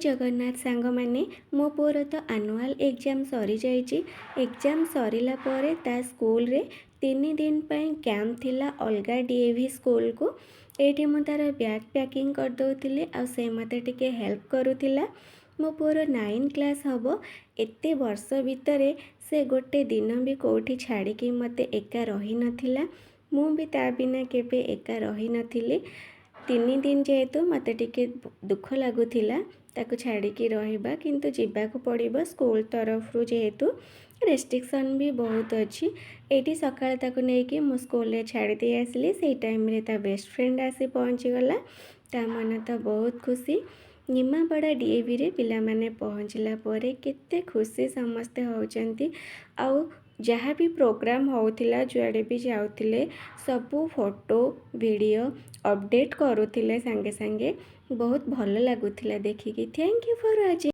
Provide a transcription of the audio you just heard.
जगन्नाथ सांग मैंने मो पुअर तो आनुआल एग्जाम सरी जाइए। एग्जाम सरला पर ता स्कूल रे 3 दिन कैंप थिला अलगा डीएवी स्कूल को। ये मु तार बैग पैकिंग कर दौली आ से मते टिके हेल्प करुथिला। मो पुअर 9 क्लास हम एत वर्ष भितर से गोटे दिन भी कौटी छाड़ी मते एका रही नथिला। मु भी ता बिना केबे एका रही नथिली। 3 दिन जेहेतु मत टिके दुख लगुला ताकू छाड़ी रहा किंतु जीवाक पड़ो स्कूल तरफ जेहेतु रेस्ट्रिक्शन भी बहुत अच्छी। ये सकाଳେ ताकू नहीं मु स्कूल छाड़ी दे आसली। से टाइम रे ता बेस्ट फ्रेंड आसी पहुँचीगला। ता मन तो बहुत खुशी। निमापड़ा डीएवी रे पिला माने पहुँचला पर केते खुशी समस्ते होचंती। आउ जहाँ भी प्रोग्राम होउथिला जुआड़े भी जाउथिले सबू फोटो वीडियो अपडेट करुथिले सांगे सांगे। बहुत भल लगुथिला देखिकी। Thank you for watching.